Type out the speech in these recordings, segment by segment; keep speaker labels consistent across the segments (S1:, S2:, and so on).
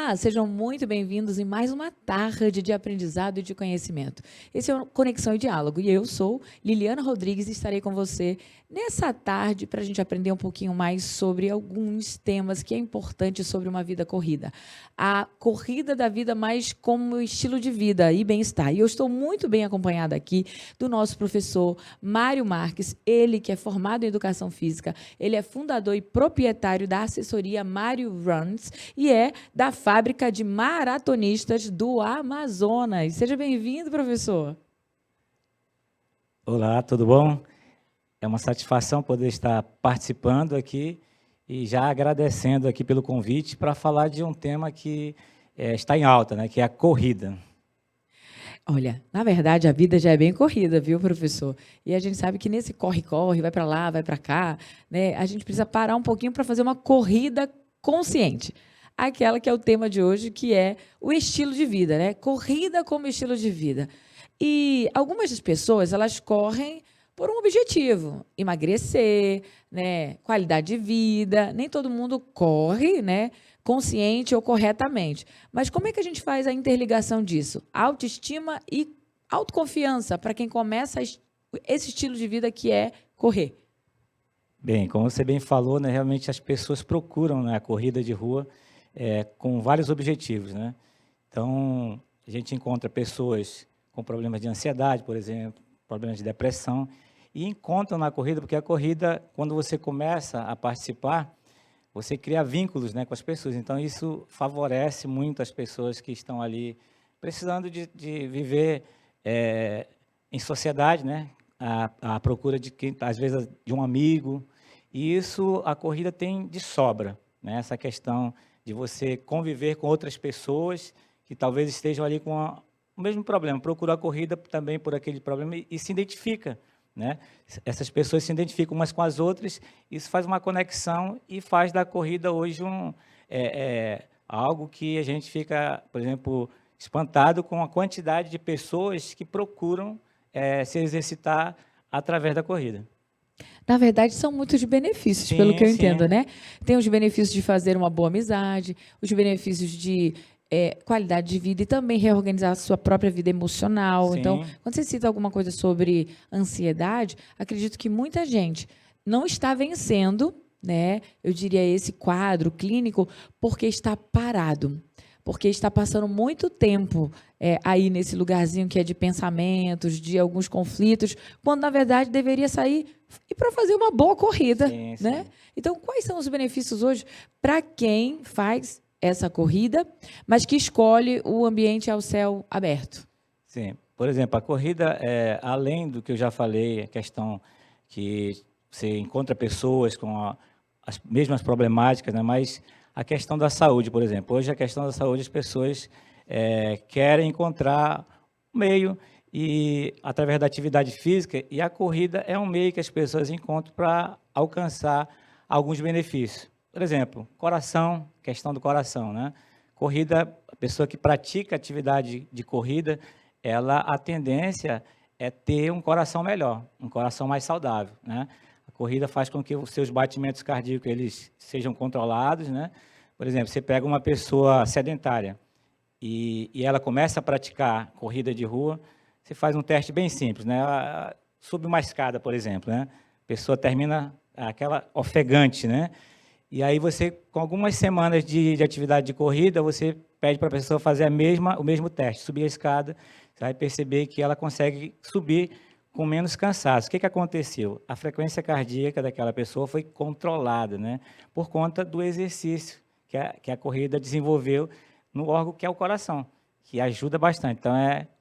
S1: Olá, sejam muito bem-vindos em mais uma tarde de aprendizado e de conhecimento. Esse é o Conexão e Diálogo e eu sou Liliana Rodrigues e estarei com você nessa tarde para a gente aprender um pouquinho mais sobre alguns temas que é importante sobre uma vida corrida. A corrida da vida mais como estilo de vida e bem-estar. E eu estou muito bem acompanhada aqui do nosso professor Mário Marques, ele que é formado em Educação Física, ele é fundador e proprietário da assessoria Mário Runs e é da fábrica de maratonistas do Amazonas. Seja bem-vindo, professor.
S2: Olá, tudo bom? É uma satisfação poder estar participando aqui e já agradecendo aqui pelo convite para falar de um tema que está em alta, né, que é a corrida.
S1: Olha, na verdade, a vida já é bem corrida, viu, professor? E a gente sabe que nesse corre-corre, vai para lá, vai para cá, né, a gente precisa parar um pouquinho para fazer uma corrida consciente. Aquela que é o tema de hoje, que é o estilo de vida, né? Corrida como estilo de vida. E algumas das pessoas, elas correm por um objetivo, emagrecer, né, qualidade de vida. Nem todo mundo corre, né, consciente ou corretamente. Mas como é que a gente faz a interligação disso? Autoestima e autoconfiança para quem começa esse estilo de vida que é correr.
S2: Bem, como você bem falou, né, realmente as pessoas procuram, né, a corrida de rua com vários objetivos, né? Então, a gente encontra pessoas com problemas de ansiedade, por exemplo, problemas de depressão, e encontram na corrida, porque a corrida, quando você começa a participar, você cria vínculos, né, com as pessoas. Então, isso favorece muito as pessoas que estão ali precisando de viver em sociedade, né, à procura de quem, às vezes, de um amigo. E isso a corrida tem de sobra, né, essa questão de você conviver com outras pessoas que talvez estejam ali com o mesmo problema, procura a corrida também por aquele problema e se identifica, né? Essas pessoas se identificam umas com as outras, isso faz uma conexão e faz da corrida hoje algo que a gente fica, por exemplo, espantado com a quantidade de pessoas que procuram se exercitar através da corrida.
S1: Na verdade, são muitos benefícios, pelo que
S2: Sim,
S1: eu
S2: sim.
S1: entendo, né? Tem os benefícios de fazer uma boa amizade, os benefícios de qualidade de vida e também reorganizar a sua própria vida emocional. Então,
S2: Sim.
S1: quando você cita alguma coisa sobre ansiedade, acredito que muita gente não está vencendo, né? Eu diria esse quadro clínico porque está parado, porque está passando muito tempo aí nesse lugarzinho que é de pensamentos, de alguns conflitos, quando na verdade deveria sair e para fazer uma boa corrida,
S2: Sim,
S1: né?
S2: sim.
S1: Então, quais são os benefícios hoje para quem faz essa corrida, mas que escolhe o ambiente ao céu aberto?
S2: Sim. Por exemplo, a corrida, além do que eu já falei, a questão que você encontra pessoas com as mesmas problemáticas, né? Mas a questão da saúde, por exemplo. Hoje, a questão da saúde, as pessoas querem encontrar um meio e através da atividade física, e a corrida é um meio que as pessoas encontram para alcançar alguns benefícios. Por exemplo, coração, questão do coração, né? Corrida, a pessoa que pratica atividade de corrida, a tendência é ter um coração melhor, um coração mais saudável, né? A corrida faz com que os seus batimentos cardíacos eles sejam controlados, né? Por exemplo, você pega uma pessoa sedentária e ela começa a praticar corrida de rua, você faz um teste bem simples, né? Sube uma escada, por exemplo, né? A pessoa termina aquela ofegante, né? E aí você, com algumas semanas de atividade de corrida, você pede para a pessoa fazer o mesmo teste, subir a escada, você vai perceber que ela consegue subir com menos cansaço. O que aconteceu? A frequência cardíaca daquela pessoa foi controlada, né? Por conta do exercício que a corrida desenvolveu no órgão que é o coração, que ajuda bastante. Então,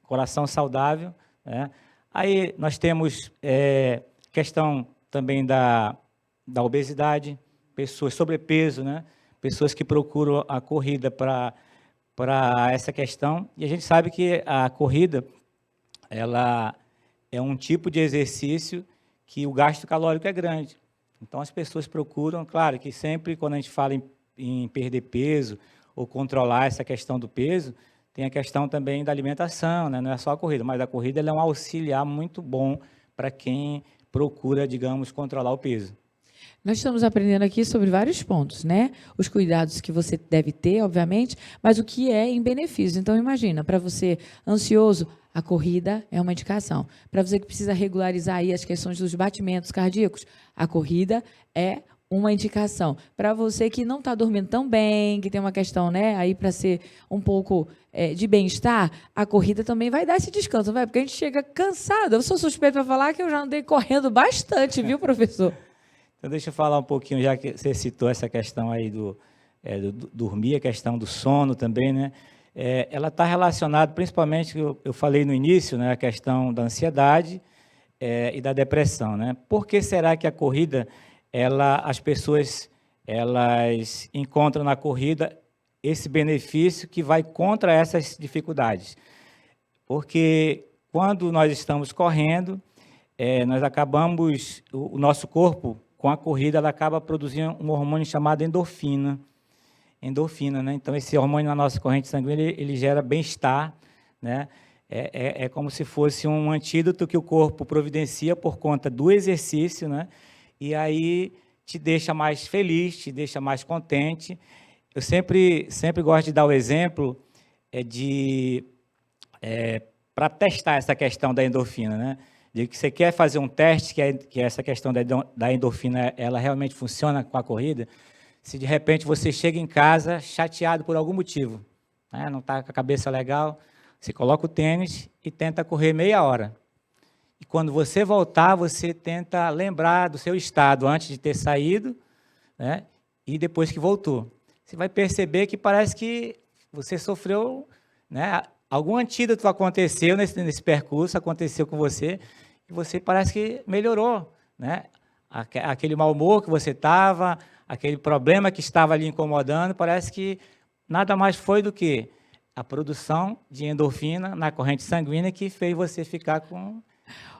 S2: coração saudável, né? Aí nós temos questão também da obesidade, pessoas, sobrepeso, né? Pessoas que procuram a corrida para essa questão. E a gente sabe que a corrida, ela é um tipo de exercício que o gasto calórico é grande. Então, as pessoas procuram, claro, que sempre quando a gente fala em perder peso ou controlar essa questão do peso, tem a questão também da alimentação, né? Não é só a corrida, mas a corrida ela é um auxiliar muito bom para quem procura, digamos, controlar o peso.
S1: Nós estamos aprendendo aqui sobre vários pontos, né? Os cuidados que você deve ter, obviamente, mas o que é em benefício. Então, imagina, para você ansioso, a corrida é uma indicação. Para você que precisa regularizar aí as questões dos batimentos cardíacos, a corrida é uma indicação. Para você que não está dormindo tão bem, que tem uma questão, né, aí para ser um pouco de bem-estar, a corrida também vai dar esse descanso, vai? Porque a gente chega cansado. Eu sou suspeita para falar que eu já andei correndo bastante, viu, professor?
S2: Então, deixa eu falar um pouquinho, já que você citou essa questão aí do dormir, a questão do sono também, né? Ela está relacionada, principalmente, eu falei no início, né, a questão da ansiedade e da depressão, né? Por que será que a corrida, as pessoas elas encontram na corrida esse benefício que vai contra essas dificuldades? Porque quando nós estamos correndo, nós acabamos, o nosso corpo, com a corrida, ela acaba produzindo um hormônio chamado endorfina. Endorfina, né? Então, esse hormônio na nossa corrente sanguínea, ele gera bem-estar, né? É como se fosse um antídoto que o corpo providencia por conta do exercício, né? E aí te deixa mais feliz, te deixa mais contente. Eu sempre gosto de dar o exemplo para testar essa questão da endorfina, né? De que você quer fazer um teste, que essa questão da endorfina, ela realmente funciona com a corrida. Se de repente você chega em casa chateado por algum motivo, né? Não está com a cabeça legal, você coloca o tênis e tenta correr meia hora. E quando você voltar, você tenta lembrar do seu estado antes de ter saído, né? E depois que voltou. Você vai perceber que parece que você sofreu, né? Algum antídoto aconteceu nesse percurso, aconteceu com você, e você parece que melhorou, né? Aquele mau humor que você estava, aquele problema que estava ali incomodando, parece que nada mais foi do que a produção de endorfina na corrente sanguínea que fez você ficar com...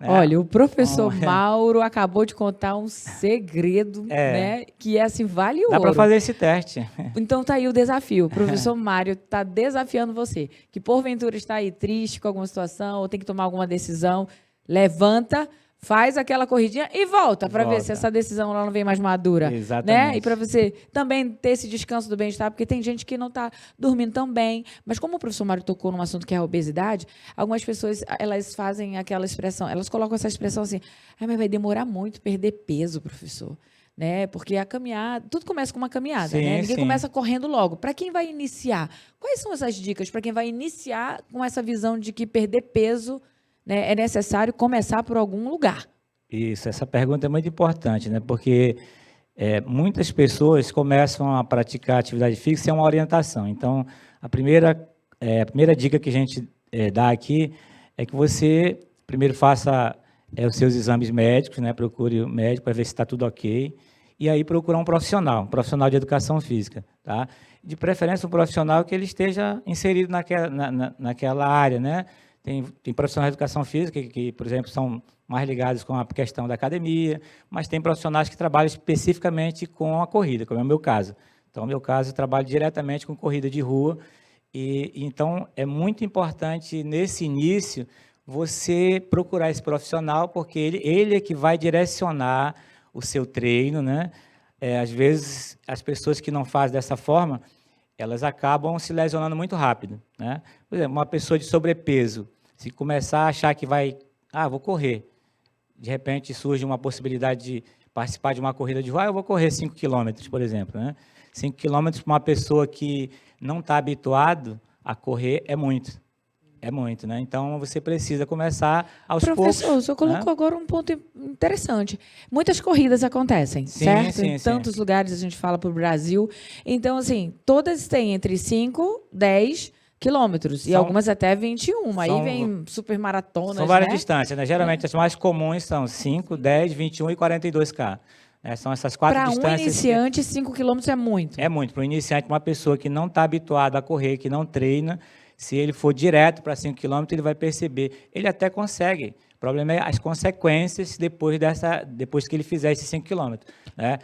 S2: né?
S1: Olha, o professor Mauro acabou de contar um segredo, né, que assim, vale
S2: Dá
S1: ouro.
S2: para fazer esse teste.
S1: Então tá aí o desafio. O professor Mário está desafiando você, que porventura está aí triste com alguma situação, ou tem que tomar alguma decisão, levanta, faz aquela corridinha e volta para ver se essa decisão ela não vem mais madura.
S2: Exatamente.
S1: Né? E para você também ter esse descanso do bem-estar, porque tem gente que não está dormindo tão bem. Mas como o professor Mário tocou num assunto que é a obesidade, algumas pessoas elas fazem aquela expressão, elas colocam essa expressão assim, mas vai demorar muito perder peso, professor. Né? Porque a caminhada, tudo começa com uma caminhada,
S2: sim,
S1: né? Ninguém
S2: sim.
S1: começa correndo logo. Para quem vai iniciar, quais são essas dicas para quem vai iniciar com essa visão de que perder peso, né, é necessário começar por algum lugar?
S2: Isso, essa pergunta é muito importante, né? Porque muitas pessoas começam a praticar atividade física sem uma orientação. Então, a primeira dica que a gente dá aqui é que você primeiro faça os seus exames médicos, né? Procure o médico para ver se está tudo ok. E aí procurar um profissional de educação física, tá? De preferência um profissional que ele esteja inserido naquela área, né? Tem profissionais de educação física que, por exemplo, são mais ligados com a questão da academia, mas tem profissionais que trabalham especificamente com a corrida, como é o meu caso. Então, no meu caso, eu trabalho diretamente com corrida de rua, e então é muito importante, nesse início, você procurar esse profissional, porque ele é que vai direcionar o seu treino, né? Às vezes, as pessoas que não fazem dessa forma, elas acabam se lesionando muito rápido, né? Por exemplo, uma pessoa de sobrepeso, se começar a achar que vou correr, de repente surge uma possibilidade de participar de uma corrida de rua, eu vou correr 5 quilômetros, por exemplo, né? 5 quilômetros para uma pessoa que não está habituado a correr é muito. É muito, né? Então, você precisa começar aos poucos.
S1: Professor, o senhor colocou agora um ponto interessante. Muitas corridas acontecem, certo? Em tantos lugares a gente fala para o Brasil. Então, assim, todas têm entre 5, 10 quilômetros. E algumas até 21. Aí vem supermaratonas,
S2: são várias distâncias, né? Geralmente, as mais comuns são 5, 10, 21 e 42K. São essas 4 distâncias.
S1: Para um iniciante, 5 quilômetros é muito.
S2: É muito. Para um iniciante, uma pessoa que não está habituada a correr, que não treina, se ele for direto para 5 km, ele vai perceber. Ele até consegue. O problema é as consequências depois que ele fizer esses 5 km. Né?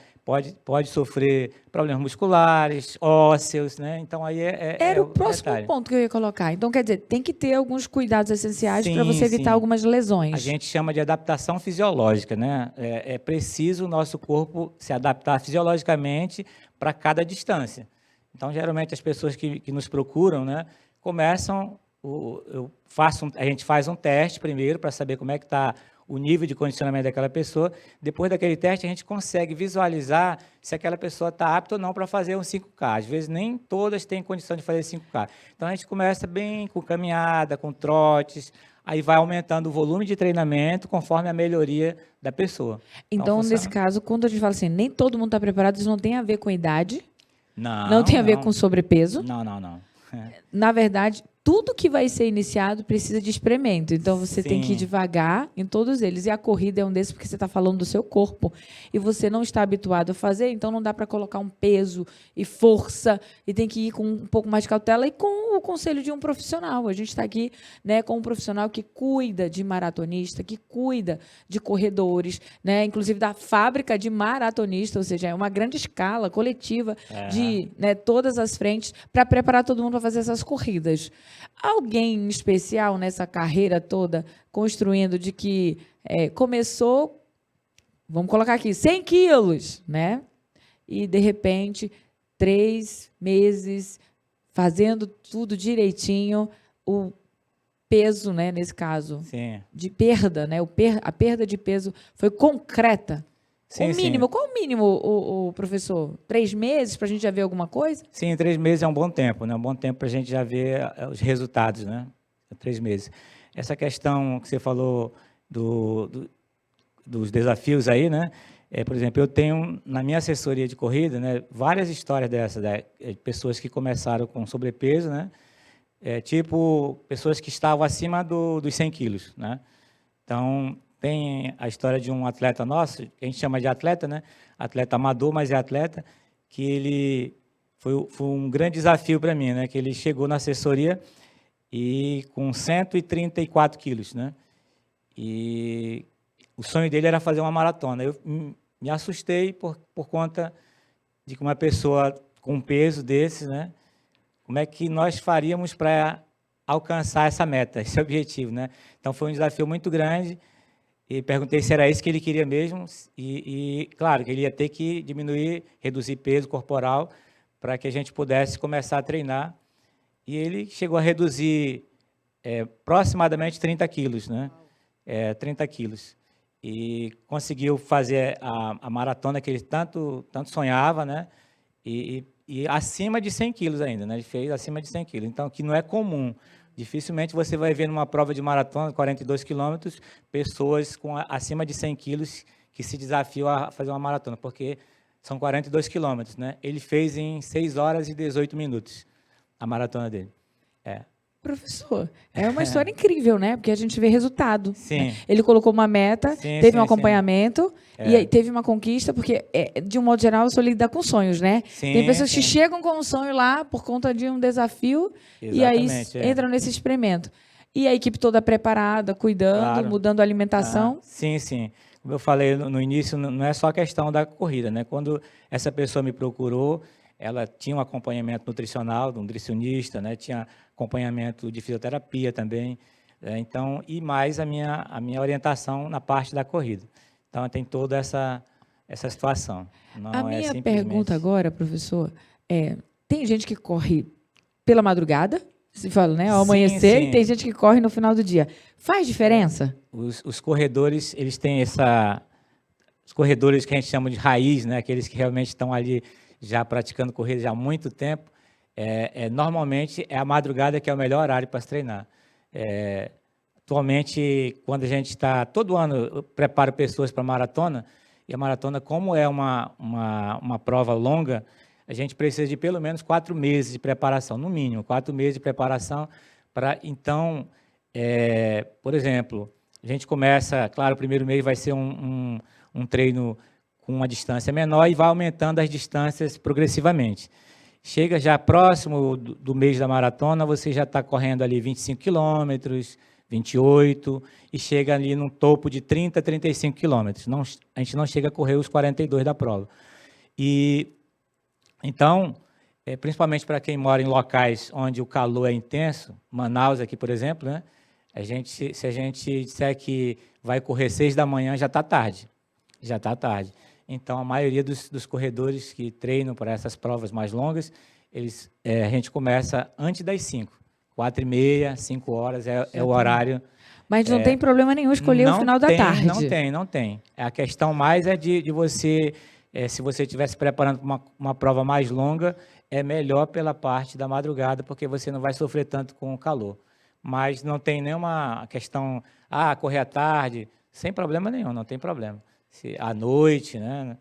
S2: pode sofrer problemas musculares, ósseos, né? Então, aí
S1: Era o
S2: o
S1: próximo
S2: detalhe.
S1: ponto que eu ia colocar. Então, quer dizer, tem que ter alguns cuidados essenciais para
S2: Sim,
S1: você evitar
S2: sim.
S1: algumas
S2: A
S1: lesões.
S2: gente chama de adaptação fisiológica, né? É preciso o nosso corpo se adaptar fisiologicamente para cada distância. Então, geralmente, as pessoas que nos procuram, né, começam, a gente faz um teste primeiro para saber como é que está o nível de condicionamento daquela pessoa. Depois daquele teste, a gente consegue visualizar se aquela pessoa está apta ou não para fazer um 5K. Às vezes, nem todas têm condição de fazer 5K. Então, a gente começa bem com caminhada, com trotes, aí vai aumentando o volume de treinamento conforme a melhoria da pessoa.
S1: Então, nesse caso, quando a gente fala assim, nem todo mundo está preparado, isso não tem a ver com idade, não tem a ver com sobrepeso.
S2: Não.
S1: Na verdade, tudo que vai ser iniciado precisa de experimento. Então, você tem que ir devagar em todos eles. E a corrida é um desses, porque você está falando do seu corpo. E você não está habituado a fazer, então não dá para colocar um peso e força. E tem que ir com um pouco mais de cautela e com o conselho de um profissional. A gente está aqui, né, com um profissional que cuida de maratonista, que cuida de corredores, né, inclusive da fábrica de maratonista, ou seja, é uma grande escala coletiva de, né, todas as frentes para preparar todo mundo para fazer essas corridas. Alguém em especial nessa carreira toda, construindo de que começou, vamos colocar aqui, 100 quilos, né? E, de repente, 3 meses, fazendo tudo direitinho, o peso, né, nesse caso, de perda, né? A perda de peso foi concreta.
S2: Sim,
S1: o mínimo, qual o mínimo, o professor? 3 meses para a gente já ver alguma coisa?
S2: Sim, 3 meses é um bom tempo, né? Um bom tempo para a gente já ver os resultados, né? 3 meses. Essa questão que você falou dos desafios aí, né? Por exemplo, eu tenho na minha assessoria de corrida, né, várias histórias dessas, de pessoas que começaram com sobrepeso, né? Tipo pessoas que estavam acima dos 100 quilos, né? Então, tem a história de um atleta nosso, que a gente chama de atleta, né? Atleta amador, mas é atleta, que ele foi um grande desafio para mim, né? Que ele chegou na assessoria e com 134 quilos, né? E o sonho dele era fazer uma maratona. Eu me assustei por conta de que uma pessoa com um peso desses, né? Como é que nós faríamos para alcançar essa meta, esse objetivo, né? Então, foi um desafio muito grande. E perguntei se era isso que ele queria mesmo. E claro, que ele ia ter que diminuir, reduzir peso corporal para que a gente pudesse começar a treinar. E ele chegou a reduzir aproximadamente 30 quilos, né? 30 quilos. E conseguiu fazer a maratona que ele tanto sonhava, né? E acima de 100 quilos ainda, né? Ele fez acima de 100 quilos. Então, que não é comum. Dificilmente você vai ver numa prova de maratona, 42 quilômetros, pessoas acima de 100 quilos que se desafiam a fazer uma maratona, porque são 42 quilômetros, né? Ele fez em 6 horas e 18 minutos a maratona dele.
S1: Professor, é uma história incrível, né? Porque a gente vê resultado.
S2: Sim.
S1: Né? Ele colocou uma meta, teve um acompanhamento e aí teve uma conquista, porque, de um modo geral, eu sou lida com sonhos, né?
S2: Sim,
S1: tem pessoas que chegam com um sonho lá por conta de um desafio e aí entram nesse experimento. E a equipe toda preparada, cuidando, mudando a alimentação.
S2: Sim. Como eu falei no início, não é só a questão da corrida, né? Quando essa pessoa me procurou, ela tinha um acompanhamento nutricional, de um nutricionista, né? Tinha acompanhamento de fisioterapia também, então, e mais a minha orientação na parte da corrida. Então, tem toda essa situação. Não
S1: a minha pergunta agora, professor, tem gente que corre pela madrugada, se fala, né, ao amanhecer, e tem gente que corre no final do dia. Faz diferença?
S2: Os corredores, eles têm os corredores que a gente chama de raiz, né? Aqueles que realmente estão ali já praticando corrida já há muito tempo, normalmente é a madrugada que é o melhor horário para se treinar. Atualmente, quando a gente está, todo ano eu preparo pessoas para maratona, e a maratona, como é uma prova longa, a gente precisa de pelo menos 4 meses de preparação, no mínimo, 4 meses de preparação para, então, por exemplo, a gente começa, claro, o primeiro mês vai ser um treino com uma distância menor e vai aumentando as distâncias progressivamente. Chega já próximo do mês da maratona, você já está correndo ali 25 quilômetros, 28, e chega ali num topo de 30, 35 quilômetros. A gente não chega a correr os 42 da prova. E então, principalmente para quem mora em locais onde o calor é intenso, Manaus aqui, por exemplo, né? Se a gente disser que vai correr 6 da manhã, já está tarde. Já está tarde. Então, a maioria dos corredores que treinam para essas provas mais longas, a gente começa antes das 5. 4h30, 5 horas é o horário.
S1: Mas não tem problema nenhum escolher o final da tarde.
S2: Não tem. A questão mais é de você, se você estiver se preparando para uma prova mais longa, é melhor pela parte da madrugada, porque você não vai sofrer tanto com o calor. Mas não tem nenhuma questão, correr à tarde, sem problema nenhum, não tem problema. À noite, né?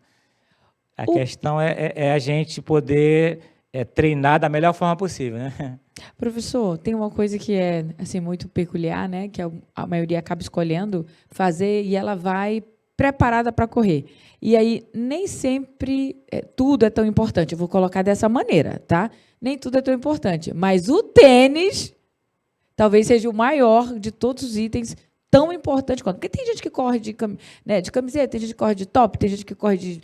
S2: A questão é a gente poder treinar da melhor forma possível, né?
S1: Professor, tem uma coisa que é assim muito peculiar, né? Que a maioria acaba escolhendo fazer e ela vai preparada para correr. E aí nem sempre tudo é tão importante. Eu vou colocar dessa maneira, tá? Nem tudo é tão importante, mas o tênis talvez seja o maior de todos os itens, tão importante quanto. Porque tem gente que corre de camiseta, tem gente que corre de top, tem gente que corre de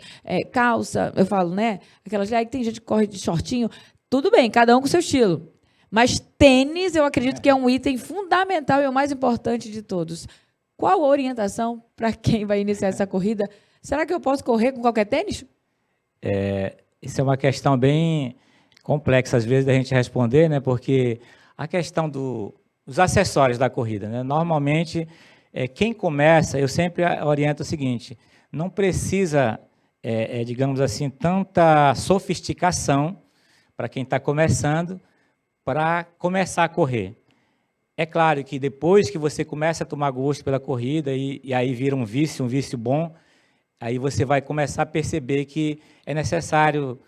S1: calça, eu falo, né? Aquelas tem gente que corre de shortinho. Tudo bem, cada um com o seu estilo. Mas tênis, eu acredito que é um item fundamental e o mais importante de todos. Qual a orientação para quem vai iniciar essa corrida? Será que eu posso correr com qualquer tênis?
S2: Isso é uma questão bem complexa, às vezes, da gente responder, né? Porque a questão dos acessórios da corrida, né? Normalmente, quem começa, eu sempre oriento o seguinte, não precisa, digamos assim, tanta sofisticação para quem está começando, para começar a correr. É claro que depois que você começa a tomar gosto pela corrida e aí vira um vício bom, aí você vai começar a perceber que é necessário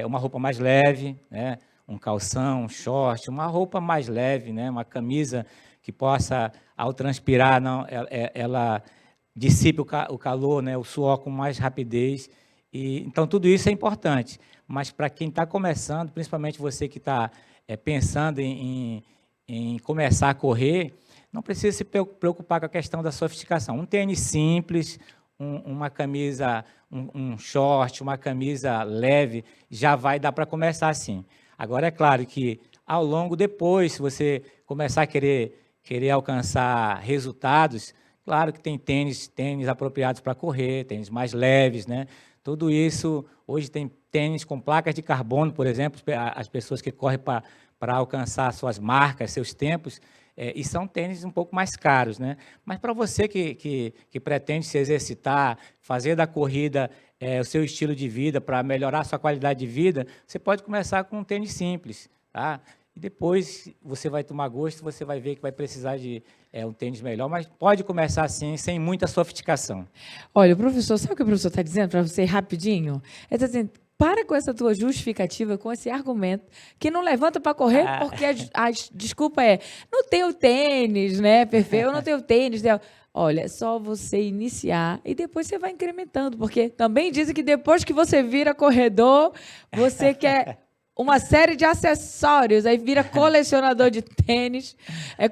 S2: uma roupa mais leve, né? Um calção, um short, uma roupa mais leve, né? Uma camisa que possa, ao transpirar, ela dissipe o calor, né? O suor com mais rapidez. Então, tudo isso é importante. Mas para quem está começando, principalmente você que está pensando em começar a correr, não precisa se preocupar com a questão da sofisticação. Um tênis simples, uma camisa, um short, uma camisa leve, já vai dar para começar assim. Agora, é claro que, ao longo, depois, se você começar a querer alcançar resultados, claro que tem tênis apropriados para correr, tênis mais leves, né? Tudo isso, hoje tem tênis com placas de carbono, por exemplo, as pessoas que correm para alcançar suas marcas, seus tempos, e são tênis um pouco mais caros, né? Mas para você que pretende se exercitar, fazer da corrida o seu estilo de vida, para melhorar a sua qualidade de vida, você pode começar com um tênis simples, tá? E depois você vai tomar gosto, você vai ver que vai precisar de um tênis melhor, mas pode começar assim, sem muita sofisticação.
S1: Olha, professor, sabe o que o professor está dizendo para você rapidinho? Ele está dizendo, para com essa tua justificativa, com esse argumento, que não levanta para correr, porque a desculpa não tenho tênis, né, perfeito, eu não tenho tênis. Né? Olha, é só você iniciar e depois você vai incrementando, porque também dizem que depois que você vira corredor, você quer uma série de acessórios, aí vira colecionador de tênis,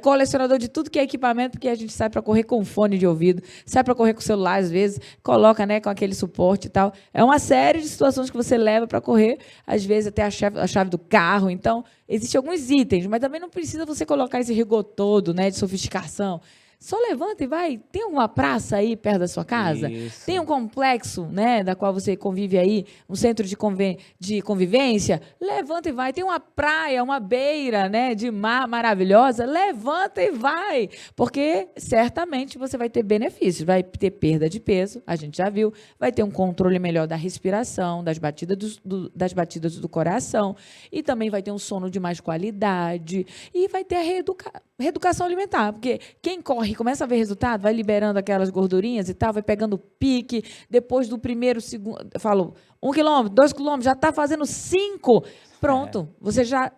S1: colecionador de tudo que é equipamento, porque a gente sai para correr com fone de ouvido, sai para correr com o celular, às vezes, coloca, né, com aquele suporte e tal. É uma série de situações que você leva para correr, às vezes até a chave do carro. Então, existem alguns itens, mas também não precisa você colocar esse rigor todo, né, de sofisticação. Só levanta e vai. Tem alguma praça aí perto da sua casa?
S2: Isso.
S1: Tem um complexo, né, da qual você convive aí, um centro de convivência? Levanta e vai. Tem uma praia, uma beira, né, de mar maravilhosa? Levanta e vai. Porque certamente você vai ter benefícios. Vai ter perda de peso, a gente já viu. Vai ter um controle melhor da respiração, das batidas do coração. E também vai ter um sono de mais qualidade. E vai ter a reeducação alimentar. Porque quem corre começa a ver resultado, vai liberando aquelas gordurinhas e tal, vai pegando pique, depois do primeiro, segundo, falou, 1 quilômetro, 2 quilômetros, já está fazendo 5, pronto, você já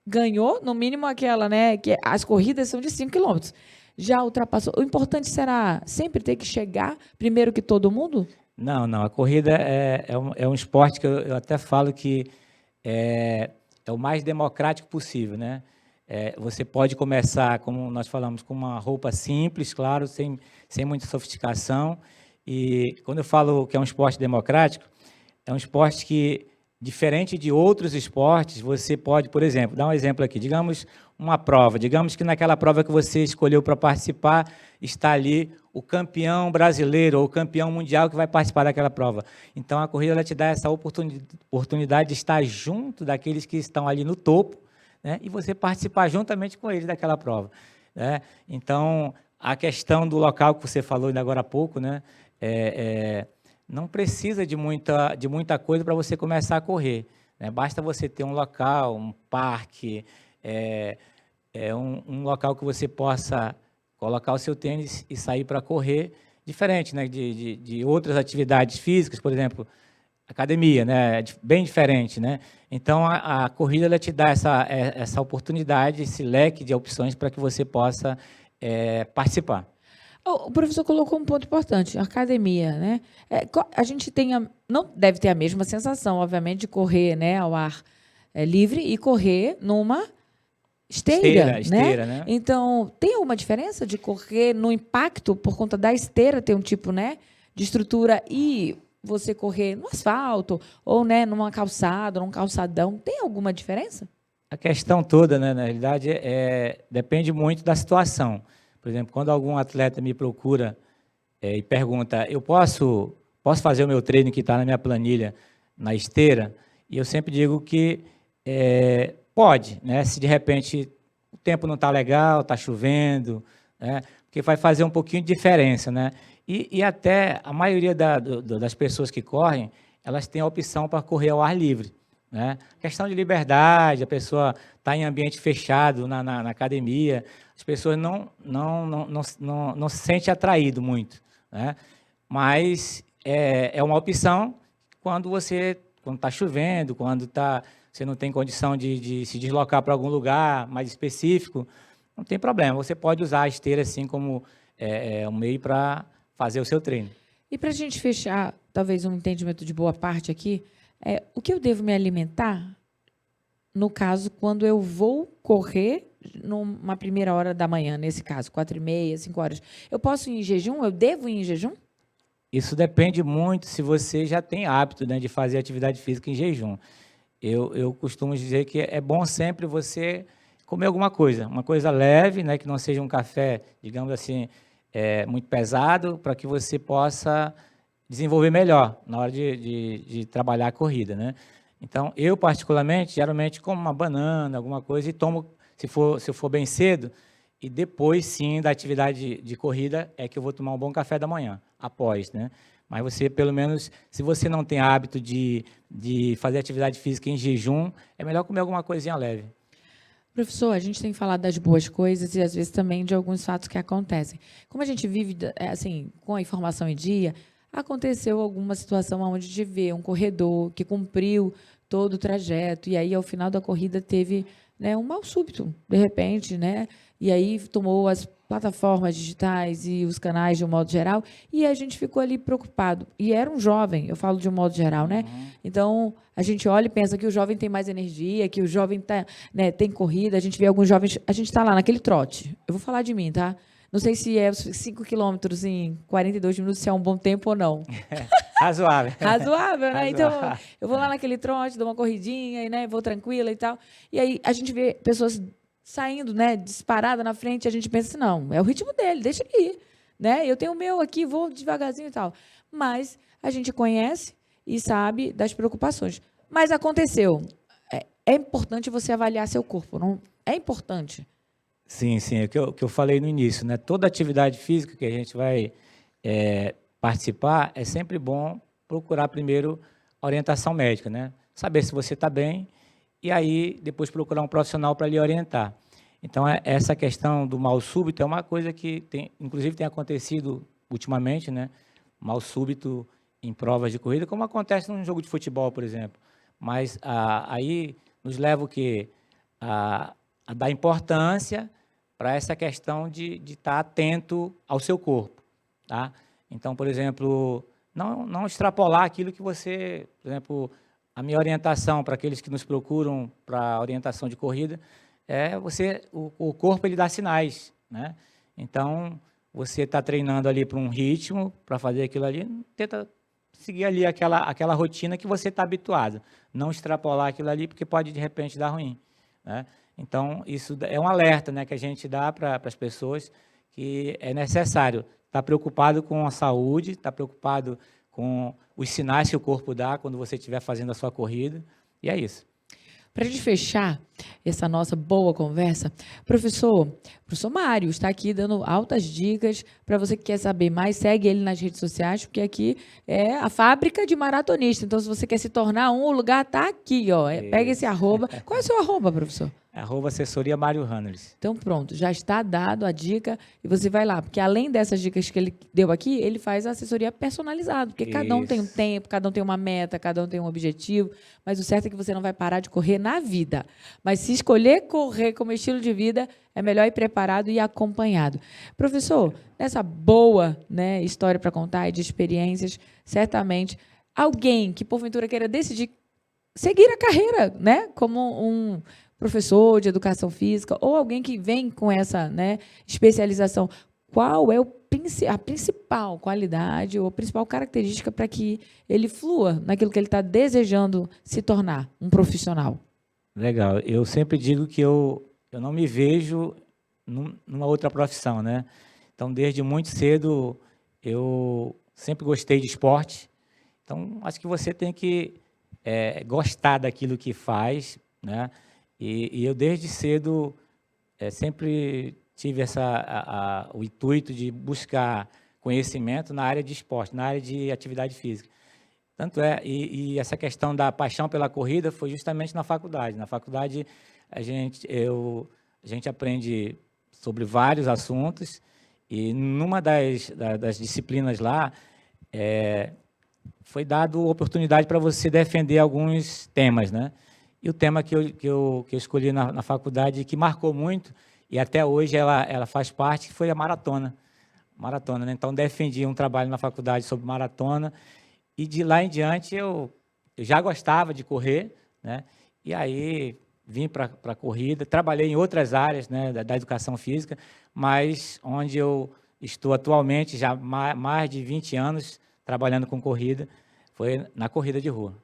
S1: ganhou, no mínimo aquela, né, que as corridas são de 5 quilômetros, já ultrapassou. O importante será sempre ter que chegar primeiro que todo mundo?
S2: Não, a corrida é um esporte que eu até falo que é o mais democrático possível, né? Você pode começar, como nós falamos, com uma roupa simples, claro, sem muita sofisticação. E quando eu falo que é um esporte democrático, é um esporte que, diferente de outros esportes, você pode, por exemplo, dar um exemplo aqui, digamos uma prova, digamos que naquela prova que você escolheu para participar, está ali o campeão brasileiro ou o campeão mundial que vai participar daquela prova. Então, a corrida ela te dá essa oportunidade de estar junto daqueles que estão ali no topo, né, e você participar juntamente com eles daquela prova, né? Então, a questão do local que você falou ainda agora há pouco, né, não precisa de muita coisa para você começar a correr, né? Basta você ter um local, um parque, um local que você possa colocar o seu tênis e sair para correr, diferente, né, de outras atividades físicas, por exemplo, academia, né, bem diferente, né? Então, a corrida ela te dá essa oportunidade, esse leque de opções para que você possa participar.
S1: O professor colocou um ponto importante, a academia, né? A gente não deve ter a mesma sensação, obviamente, de correr, né, ao ar livre e correr numa esteira,
S2: né?
S1: Então, tem alguma diferença de correr no impacto por conta da esteira ter um tipo, né, de estrutura e você correr no asfalto ou, né, numa calçada, num calçadão? Tem alguma diferença?
S2: A questão toda, né, na realidade, depende muito da situação. Por exemplo, quando algum atleta me procura e pergunta, eu posso fazer o meu treino que está na minha planilha na esteira? E eu sempre digo que pode, né? Se de repente o tempo não está legal, está chovendo, né? Porque vai fazer um pouquinho de diferença, né? E até a maioria das pessoas que correm, elas têm a opção para correr ao ar livre, né? Questão de liberdade, a pessoa está em ambiente fechado na academia, as pessoas não se sentem atraído muito, né? Mas é uma opção quando está chovendo, quando você não tem condição de se deslocar para algum lugar mais específico, não tem problema. Você pode usar a esteira assim como um meio para fazer o seu treino.
S1: E para a gente fechar, talvez um entendimento de boa parte aqui, o que eu devo me alimentar, no caso, quando eu vou correr numa primeira hora da manhã, nesse caso, 4h30, 5 horas. Eu posso ir em jejum? Eu devo ir em jejum?
S2: Isso depende muito se você já tem hábito, né, de fazer atividade física em jejum. Eu costumo dizer que é bom sempre você comer alguma coisa, uma coisa leve, né, que não seja um café, digamos assim, muito pesado, para que você possa desenvolver melhor na hora de trabalhar a corrida, né? Então, eu particularmente, geralmente como uma banana, alguma coisa, e tomo, se eu for bem cedo, e depois, sim, da atividade de corrida, é que eu vou tomar um bom café da manhã, após, né? Mas você, pelo menos, se você não tem hábito de fazer atividade física em jejum, é melhor comer alguma coisinha leve.
S1: Professor, a gente tem falado das boas coisas e, às vezes, também de alguns fatos que acontecem. Como a gente vive, assim, com a informação em dia, aconteceu alguma situação onde a gente vê um corredor que cumpriu todo o trajeto e aí, ao final da corrida, teve, né, um mal súbito, de repente, né? E aí tomou as plataformas digitais e os canais de um modo geral, e a gente ficou ali preocupado. E era um jovem, eu falo de um modo geral, né? Então, a gente olha e pensa que o jovem tem mais energia, que o jovem né, tem corrida, a gente vê alguns jovens, a gente está lá naquele trote. Eu vou falar de mim, tá? Não sei se 5 quilômetros em 42 minutos se é um bom tempo ou não.
S2: Razoável.
S1: Razoável, né?
S2: Razoável.
S1: Então, eu vou lá naquele trote, dou uma corridinha, e, né, vou tranquila e tal. E aí, a gente vê pessoas saindo, né, disparada na frente, a gente pensa assim, não, é o ritmo dele, deixa ele ir, né? Eu tenho o meu aqui, vou devagarzinho e tal. Mas a gente conhece e sabe das preocupações. Mas aconteceu. É importante você avaliar seu corpo, não é importante?
S2: Sim, sim, é o que eu falei no início, né? Toda atividade física que a gente vai participar, é sempre bom procurar primeiro orientação médica, né? Saber se você está bem e aí depois procurar um profissional para lhe orientar. Então, essa questão do mal súbito é uma coisa que, inclusive, tem acontecido ultimamente, né? Mal súbito em provas de corrida, como acontece num jogo de futebol, por exemplo. Mas aí nos leva o quê? A dar importância para essa questão de estar atento ao seu corpo, tá? Então, por exemplo, não extrapolar aquilo que você, por exemplo, a minha orientação para aqueles que nos procuram para orientação de corrida o corpo ele dá sinais, né? Então, você está treinando ali para um ritmo, para fazer aquilo ali, tenta seguir ali aquela rotina que você está habituado. Não extrapolar aquilo ali, porque pode, de repente, dar ruim, né? Então, isso é um alerta, né, que a gente dá para as pessoas que é necessário estar preocupado com a saúde, estar preocupado com os sinais que o corpo dá quando você estiver fazendo a sua corrida, e é isso.
S1: Para a gente fechar essa nossa boa conversa, professor Mário está aqui dando altas dicas. Para você que quer saber mais, segue ele nas redes sociais, porque aqui é a fábrica de maratonista. Então, se você quer se tornar um, o lugar está aqui, ó. Pega esse arroba. Qual é o seu arroba, professor?
S2: @assessoria Mário Runners.
S1: Então, pronto, já está dado a dica e você vai lá. Porque, além dessas dicas que ele deu aqui, ele faz a assessoria personalizada. Porque cada um tem um tempo, cada um tem uma meta, cada um tem um objetivo. Mas o certo é que você não vai parar de correr na vida. Mas se escolher correr como estilo de vida, é melhor ir preparado e acompanhado. Professor, nessa boa, né, história para contar e de experiências, certamente, alguém que, porventura, queira decidir seguir a carreira, né, como um professor de educação física ou alguém que vem com essa, né, especialização, qual é a principal qualidade ou a principal característica para que ele flua naquilo que ele está desejando se tornar um profissional?
S2: Legal. Eu sempre digo que eu não me vejo numa outra profissão, né? Então, desde muito cedo, eu sempre gostei de esporte. Então, acho que você tem que gostar daquilo que faz, né? E eu, desde cedo, sempre tive o intuito de buscar conhecimento na área de esporte, na área de atividade física. E essa questão da paixão pela corrida foi justamente na faculdade. Na faculdade, a gente aprende sobre vários assuntos, e numa das disciplinas lá, foi dado oportunidade para você defender alguns temas, né? E o tema que eu escolhi na faculdade, que marcou muito, e até hoje ela faz parte, foi a maratona. Maratona, né? Então, defendi um trabalho na faculdade sobre maratona, e de lá em diante eu já gostava de correr, né? E aí vim para a corrida, trabalhei em outras áreas, né, da educação física, mas onde eu estou atualmente, já mais de 20 anos trabalhando com corrida, foi na corrida de rua.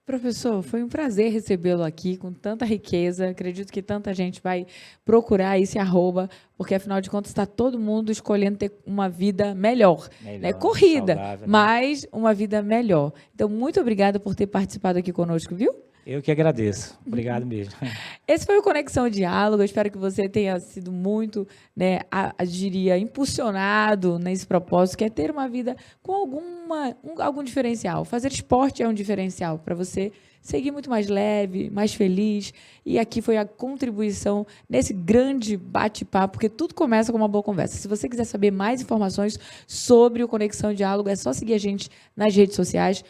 S1: Professor, foi um prazer recebê-lo aqui com tanta riqueza. Acredito que tanta gente vai procurar esse arroba, porque, afinal de contas, está todo mundo escolhendo ter uma vida melhor. Né? Corrida,
S2: saudável, né?
S1: mas uma vida melhor. Então, muito obrigada por ter participado aqui conosco, viu?
S2: Eu que agradeço. Obrigado mesmo.
S1: Esse foi o Conexão Diálogo. Eu espero que você tenha sido muito, né, diria, impulsionado nesse propósito, que é ter uma vida com algum diferencial. Fazer esporte é um diferencial para você seguir muito mais leve, mais feliz. E aqui foi a contribuição nesse grande bate-papo, porque tudo começa com uma boa conversa. Se você quiser saber mais informações sobre o Conexão Diálogo, é só seguir a gente nas redes sociais,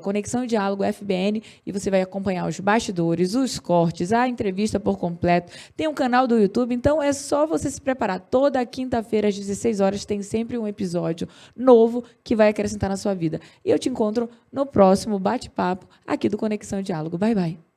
S1: @Conexão Diálogo FBN, e você vai acompanhar os bastidores, os cortes, a entrevista por completo. Tem um canal do YouTube, então é só você se preparar. Toda quinta-feira, às 16 horas, tem sempre um episódio novo que vai acrescentar na sua vida. E eu te encontro no próximo bate-papo aqui do Conexão Diálogo. Bye, bye.